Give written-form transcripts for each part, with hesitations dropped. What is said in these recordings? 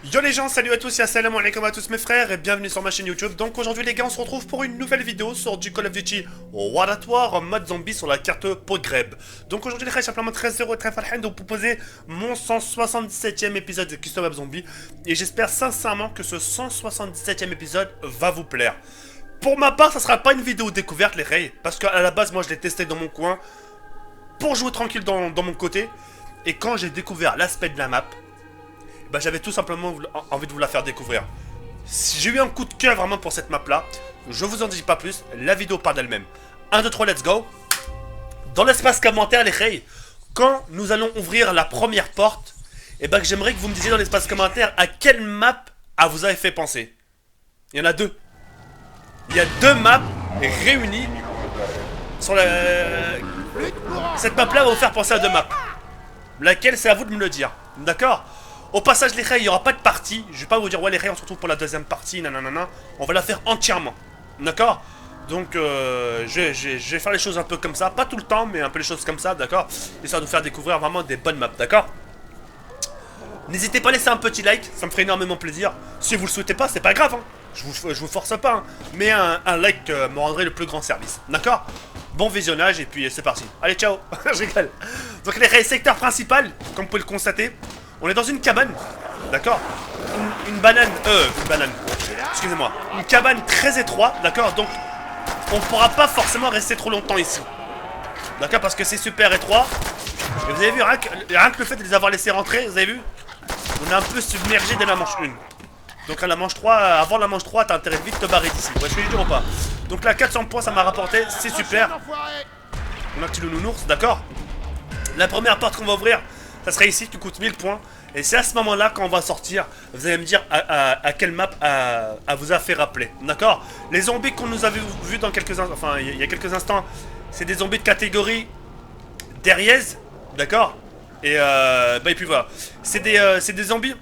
Yo les gens, salut à tous et assalamu alaikum à tous mes frères et bienvenue sur ma chaîne YouTube. Donc aujourd'hui les gars, on se retrouve pour une nouvelle vidéo sur du Call of Duty World at War en mode zombie sur la carte Podgreb. Donc aujourd'hui les gars, je suis simplement très heureux et très farhan de vous proposer mon 177e épisode de Custom Web Zombie. Et j'espère sincèrement que ce 177e épisode va vous plaire. Pour ma part, ça sera pas une vidéo découverte les rays, parce qu'à la base moi je l'ai testé dans mon coin pour jouer tranquille dans mon côté. Et quand j'ai découvert l'aspect de la map, bah j'avais tout simplement envie de vous la faire découvrir. J'ai eu un coup de cœur vraiment pour cette map là. Je vous en dis pas plus, la vidéo parle d'elle-même. 1, 2, 3, let's go. Dans l'espace commentaire les rays, quand nous allons ouvrir la première porte, et bah j'aimerais que vous me disiez dans l'espace commentaire à quelle map vous avez fait penser. Il y en a deux. Il y a deux maps réunies sur la... Cette map là va vous faire penser à deux maps. Laquelle, c'est à vous de me le dire. D'accord? Au passage les rays, il n'y aura pas de partie. Je vais pas vous dire ouais les rays on se retrouve pour la deuxième partie, nanana. On va la faire entièrement. D'accord? Donc je vais faire les choses un peu comme ça. Pas tout le temps mais un peu les choses comme ça, d'accord? Histoire de vous faire découvrir vraiment des bonnes maps, d'accord? N'hésitez pas à laisser un petit like, ça me ferait énormément plaisir. Si vous le souhaitez pas, c'est pas grave hein. Je vous force pas hein. Mais un like me rendrait le plus grand service. D'accord? Bon visionnage et puis c'est parti. Allez ciao. Je rigole. Donc les rays, secteur principal, comme vous pouvez le constater. On est dans une cabane, d'accord, une banane, excusez-moi, une cabane très étroite, d'accord, donc on ne pourra pas forcément rester trop longtemps ici, d'accord, parce que c'est super étroit, et vous avez vu, rien que le fait de les avoir laissés rentrer, vous avez vu, on est un peu submergé dès la manche 1, donc à la manche 3, avant la manche 3, t'as intérêt de vite te barrer d'ici, vous voyez ce que je veux dire ou pas? Donc là, 400 points, ça m'a rapporté, c'est super, on active le nounours, d'accord. La première porte qu'on va ouvrir, ça serait ici qui coûte 1000 points. Et c'est à ce moment-là, quand on va sortir, vous allez me dire à quelle map vous a fait rappeler. D'accord? Les zombies qu'on nous avait vus dans quelques instants, enfin il y a quelques instants, c'est des zombies de catégorie Derriez. D'accord? Et puis voilà. C'est des zombies.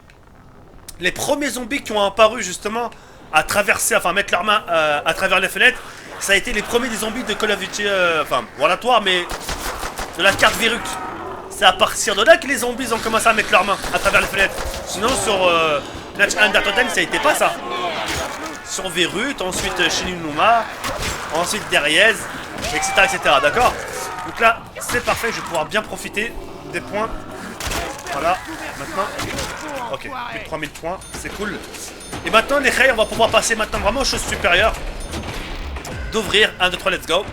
Les premiers zombies qui ont apparu justement à traverser, enfin mettre leurs mains à travers les fenêtres, ça a été les premiers des zombies de Call of Duty, enfin World at War, mais de la carte Virut. C'est à partir de là que les zombies ont commencé à mettre leurs mains à travers les fenêtres. Sinon sur Natch Under Totem ça n'était pas ça. Sur Virut, ensuite Shinunuma, ensuite Derriez, etc. D'accord? Donc là c'est parfait, je vais pouvoir bien profiter des points. Voilà, maintenant. Ok, plus de 3000 points, c'est cool. Et maintenant les rays, on va pouvoir passer maintenant vraiment aux choses supérieures. D'ouvrir 1, 2, 3, let's go.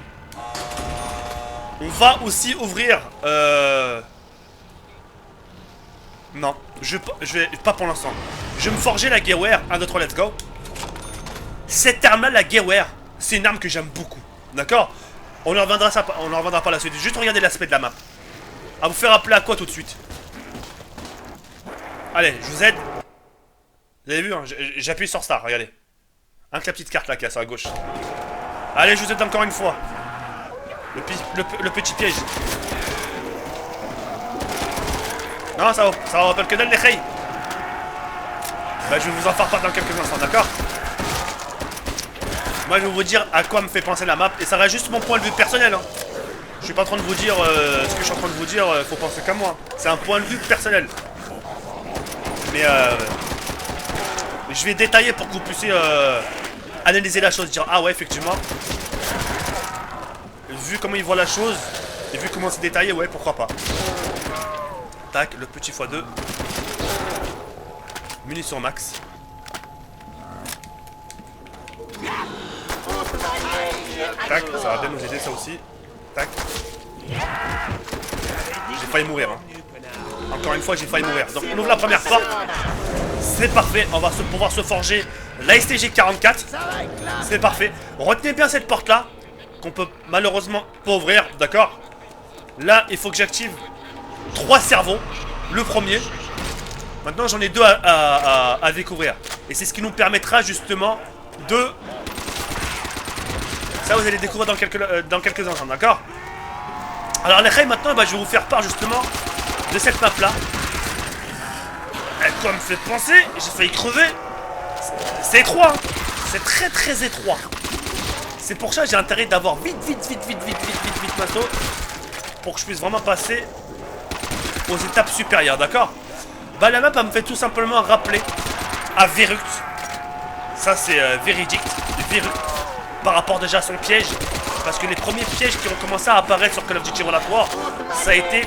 On va aussi ouvrir non, je vais pas pour l'instant. Je vais me forger la Gewehr. 1, 2, 3, let's go. Cette arme-là, la Gewehr, c'est une arme que j'aime beaucoup. D'accord? On en reviendra par la suite. Juste regarder l'aspect de la map. À vous faire appeler à quoi tout de suite? Allez, je vous aide. Vous avez vu, hein, j'appuie sur Star, regardez. Avec la petite carte là qui est sur la gauche. Allez, je vous aide encore une fois. Le petit piège. Non, ça va rappelle que dalle les rays. Bah, je vais vous en faire part dans quelques instants, d'accord? Moi, je vais vous dire à quoi me fait penser la map. Et ça reste juste mon point de vue personnel. Hein. Je suis pas en train de vous dire ce que je suis en train de vous dire, faut penser qu'à moi. C'est un point de vue personnel. Mais je vais détailler pour que vous puissiez analyser la chose. Dire, ah ouais, effectivement. Vu comment il voit la chose, et vu comment c'est détaillé, ouais, pourquoi pas. Tac, le petit x2. Munitions max. Tac, ça va bien nous aider ça aussi. Tac. J'ai failli mourir. Hein. Encore une fois, j'ai failli mourir. Donc on ouvre la première porte. C'est parfait, on va pouvoir se forger la STG 44. C'est parfait. Retenez bien cette porte là. Qu'on peut malheureusement pas ouvrir, d'accord? Là, il faut que j'active 3 cerveaux. Le premier. Maintenant, j'en ai 2 à découvrir. Et c'est ce qui nous permettra justement de... Ça, vous allez découvrir dans quelques instants, d'accord? Alors, les rays, maintenant, bah, je vais vous faire part justement de cette map-là. Quoi me fait penser? J'ai failli crever. C'est étroit, hein. C'est très très étroit. C'est pour ça que j'ai intérêt d'avoir vite masso pour que je puisse vraiment passer aux étapes supérieures, d'accord? Bah la map elle me fait tout simplement rappeler à Verruct. Ça c'est véridique. Verruct. Par rapport déjà à son piège. Parce que les premiers pièges qui ont commencé à apparaître sur Call of Duty World War, ça a été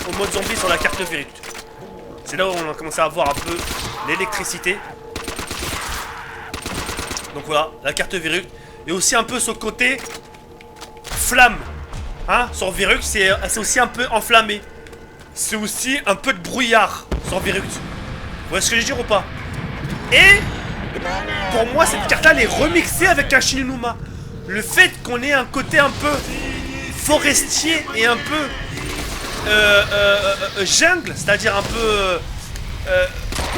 au mode zombie sur la carte Verruct. C'est là où on a commencé à voir un peu l'électricité. Donc voilà, la carte Verruct. Et aussi un peu ce côté flamme. Hein, sur Verruct, c'est aussi un peu enflammé. C'est aussi un peu de brouillard sur Verruct. Vous voyez ce que je veux dire ou pas? Et pour moi, cette carte-là, elle est remixée avec un Shinonuma. Le fait qu'on ait un côté un peu forestier et un peu jungle, c'est-à-dire un peu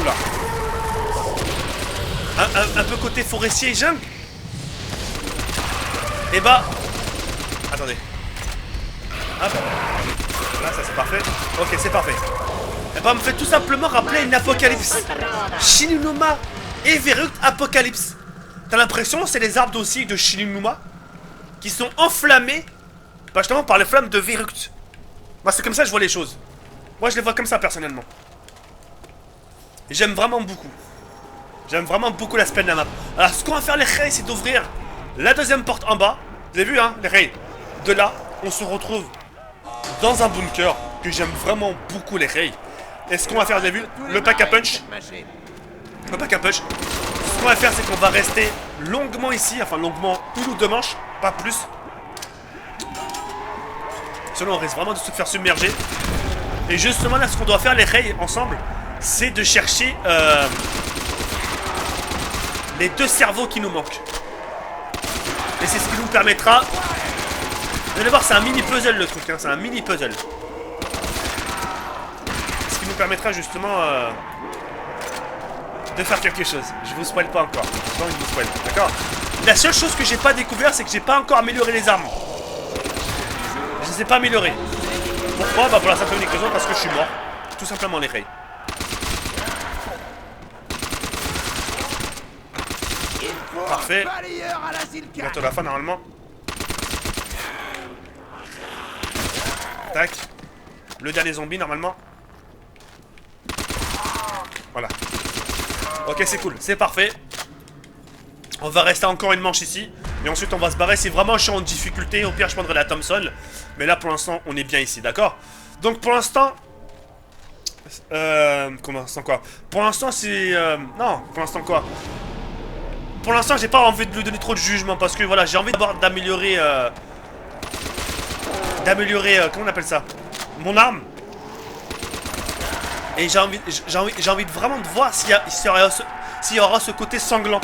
oula, un peu côté forestier et jungle. Et bah, attendez. Hop. Là, ça c'est parfait. Ok, c'est parfait. Et bah, me fait tout simplement rappeler une apocalypse. Shinonuma et Verruct Apocalypse. T'as l'impression c'est les arbres aussi de Shinonuma qui sont enflammés justement par les flammes de Verruct. Moi c'est comme ça que je vois les choses. Moi je les vois comme ça personnellement. Et j'aime vraiment beaucoup. J'aime vraiment beaucoup l'aspect de la map. Alors ce qu'on va faire les rails, c'est d'ouvrir la deuxième porte en bas. Vous avez vu hein, les rails. De là, on se retrouve dans un bunker que j'aime vraiment beaucoup les rails. Et ce qu'on va faire, vous avez vu, le pack à punch. Le pack à punch. Ce qu'on va faire, c'est qu'on va rester longuement ici. Enfin longuement, une ou deux manches, pas plus. Sinon on risque vraiment de se faire submerger. Et justement là, ce qu'on doit faire les rails ensemble, c'est de chercher les deux cerveaux qui nous manquent. Et c'est ce qui nous permettra. Vous allez voir, c'est un mini puzzle le truc, hein, c'est un mini puzzle. Ce qui nous permettra justement de faire quelque chose. Je vous spoil pas encore. J'ai pas envie de vous spoil, d'accord? La seule chose que j'ai pas découvert, c'est que j'ai pas encore amélioré les armes. Je les ai pas améliorées. Pourquoi? Bah pour la simple et unique raison, parce que je suis mort. Tout simplement les rails. Parfait. Bientôt la fin normalement. Tac. Le dernier zombie normalement. Voilà. Ok, c'est cool, c'est parfait. On va rester encore une manche ici. Et ensuite on va se barrer. Si vraiment je suis en difficulté, au pire je prendrai la Thompson. Mais là pour l'instant on est bien ici, d'accord? Donc pour l'instant... Pour l'instant quoi? Pour l'instant c'est... Non, pour l'instant quoi? Pour l'instant j'ai pas envie de lui donner trop de jugement. Parce que voilà, j'ai envie d'améliorer... comment on appelle ça? Mon arme. Et j'ai envie de vraiment de voir s'il y aura ce côté sanglant.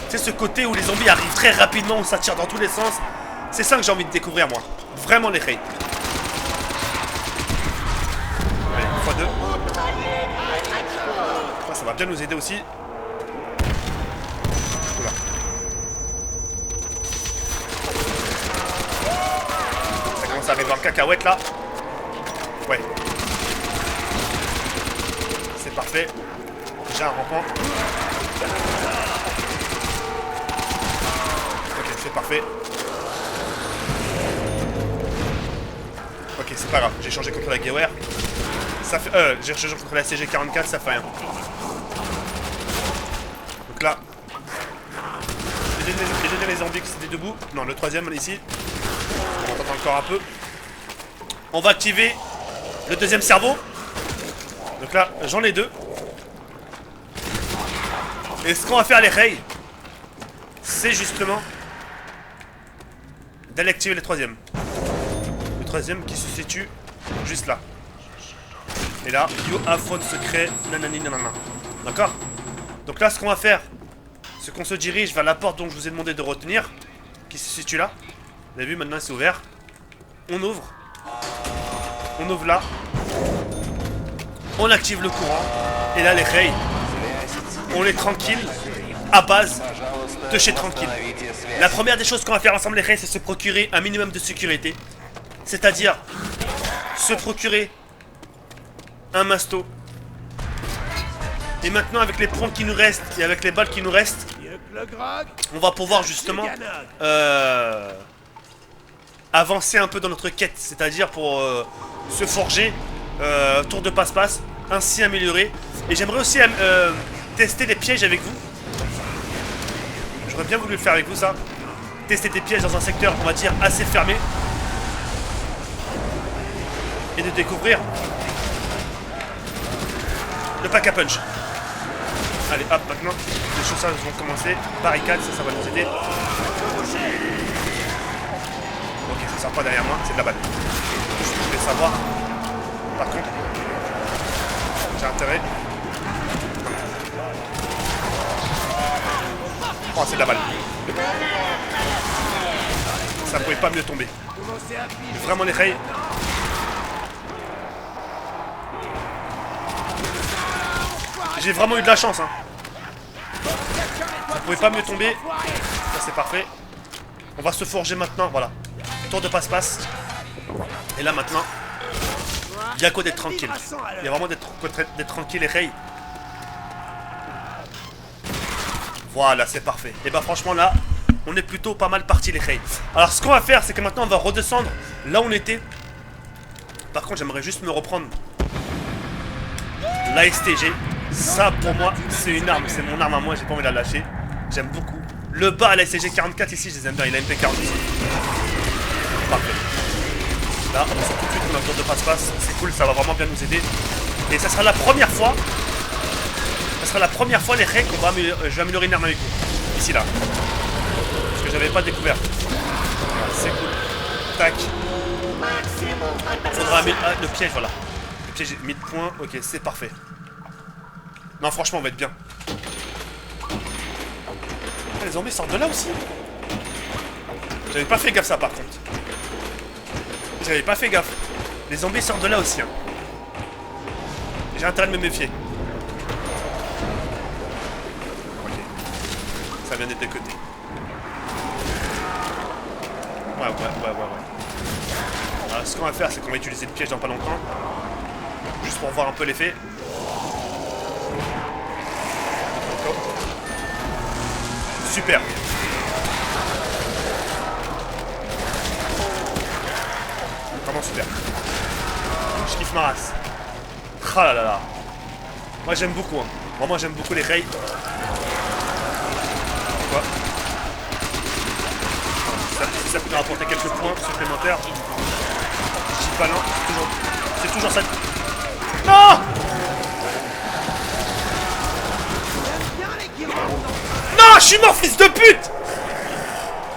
C'est ce côté où les zombies arrivent très rapidement, où ça tire dans tous les sens. C'est ça que j'ai envie de découvrir moi. Vraiment les raids. Allez, x2. Ça va bien nous aider aussi. Oula. Ça commence à arriver en cacahuète là. Ouais. C'est parfait. J'ai un rampant. Ok, c'est parfait. Ok, c'est pas grave. J'ai changé contre la Gewehr. Ça fait... j'ai changé contre la CG44, ça fait rien. Donc là... les zombies qui étaient debout. Non, le troisième ici. On entend encore un peu. On va activer le deuxième cerveau. Donc là, j'en ai deux. Et ce qu'on va faire les rails, c'est justement d'aller activer le troisième. Le troisième qui se situe juste là. Et là, you have phone secret, nanani nanana. D'accord? Donc là, ce qu'on va faire, c'est qu'on se dirige vers la porte dont je vous ai demandé de retenir, qui se situe là. Vous avez vu, maintenant c'est ouvert. On ouvre. On ouvre là. On active le courant. Et là, les rails, on est tranquille à base de chez tranquille. La première des choses qu'on va faire ensemble les rails, c'est se procurer un minimum de sécurité. C'est-à-dire se procurer un masto. Et maintenant avec les points qui nous restent et avec les balles qui nous restent, on va pouvoir justement avancer un peu dans notre quête. C'est-à-dire pour se forger tour de passe-passe, ainsi amélioré. Et j'aimerais aussi tester des pièges avec vous. J'aurais bien voulu le faire avec vous, ça. Tester des pièges dans un secteur, on va dire, assez fermé. Et de découvrir le pack à punch. Allez, hop, maintenant, les choses vont commencer. Barricade, ça va nous aider. Ok, ça sort pas derrière moi, c'est de la balle. Je vais savoir. Par contre, j'ai intérêt. Oh, c'est de la balle. Ça pouvait pas mieux tomber. Vraiment les rails. J'ai vraiment eu de la chance, hein. Ça pouvait pas mieux tomber. Ça c'est parfait. On va se forger maintenant, voilà. Tour de passe-passe. Et là maintenant, il y a quoi d'être tranquille. Il y a vraiment d'être tranquille les rails. Voilà, c'est parfait. Et bah franchement là, on est plutôt pas mal parti les rails. Alors ce qu'on va faire, c'est que maintenant on va redescendre là où on était. Par contre, j'aimerais juste me reprendre l'ASTG. Ça pour moi, c'est une arme, c'est mon arme à moi, j'ai pas envie de la lâcher. J'aime beaucoup. Le bas à la STG 44 ici, je les aime bien, il a MP40 ici. Parfait. Là, on sort tout de suite pour notre tour de passe-passe. C'est cool, ça va vraiment bien nous aider. Et ça sera la première fois. Ça sera la première fois les règles qu'on va je vais améliorer une arme avec vous. Ici là. Parce que j'avais pas découvert. Voilà, c'est cool. Tac. Faudra améliorer le piège, voilà. Le piège est 1000 points. Ok, c'est parfait. Non, franchement, on va être bien. Ah, les zombies sortent de là aussi. J'avais pas fait gaffe ça par contre. J'avais pas fait gaffe. Les zombies sortent de là aussi. Hein. J'ai intérêt de me méfier. Ok. Ça vient d'être de côté. Ouais. Alors, ce qu'on va faire, c'est qu'on va utiliser le piège dans pas longtemps. Juste pour voir un peu l'effet. Super. Vraiment super. Je kiffe ma race. Ah là là là. Moi j'aime beaucoup. Hein. Vraiment j'aime beaucoup les raids. Quoi ça peut nous rapporter quelques points supplémentaires. Je dis pas non. C'est toujours ça. Non! Non, je suis mort, fils de pute!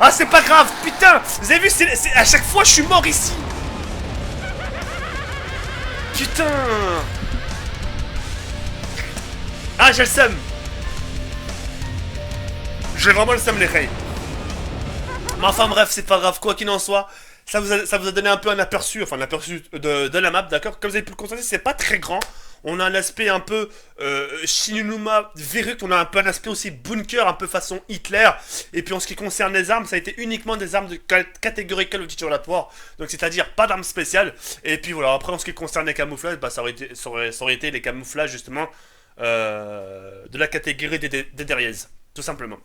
Ah, c'est pas grave, putain! Vous avez vu, à chaque fois, je suis mort ici! Putain! Ah, j'ai le seum! J'ai vraiment le seum, les rails. Mais enfin, bref, c'est pas grave, quoi qu'il en soit. Ça vous a donné un peu un aperçu, enfin, un aperçu de la map, d'accord? Comme vous avez pu le constater, c'est pas très grand. On a un aspect un peu Shinunuma Verruk, on a un peu un aspect aussi bunker, un peu façon Hitler. Et puis en ce qui concerne les armes, ça a été uniquement des armes de catégorie Call of Duty World War. Donc c'est-à-dire pas d'armes spéciales. Et puis voilà, après en ce qui concerne les camouflages, bah, ça aurait été les camouflages justement de la catégorie des derrières, tout simplement.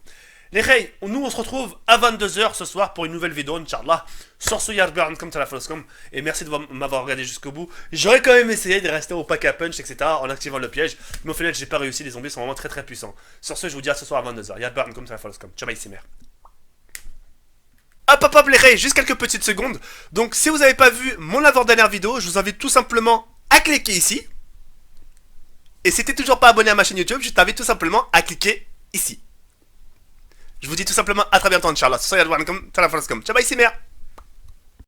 Les Rays, nous on se retrouve à 22h ce soir pour une nouvelle vidéo, Inch'Allah, sur ce Yardburn comme Talafoscom. Et merci de m'avoir regardé jusqu'au bout. J'aurais quand même essayé de rester au pack à punch, etc. en activant le piège. Mais au final, j'ai pas réussi, les zombies sont vraiment très très puissants. Sur ce, je vous dis à ce soir à 22h. Yardburn comme Talafoscom. Ciao, bye, c'est mère. Hop, les Rays, juste quelques petites secondes. Donc, si vous n'avez pas vu mon avant-dernière vidéo, je vous invite tout simplement à cliquer ici. Et si t'es toujours pas abonné à ma chaîne YouTube, je t'invite tout simplement à cliquer ici. Je vous dis tout simplement à très bientôt, Inch'Allah. Ciao, bye, c'est mère.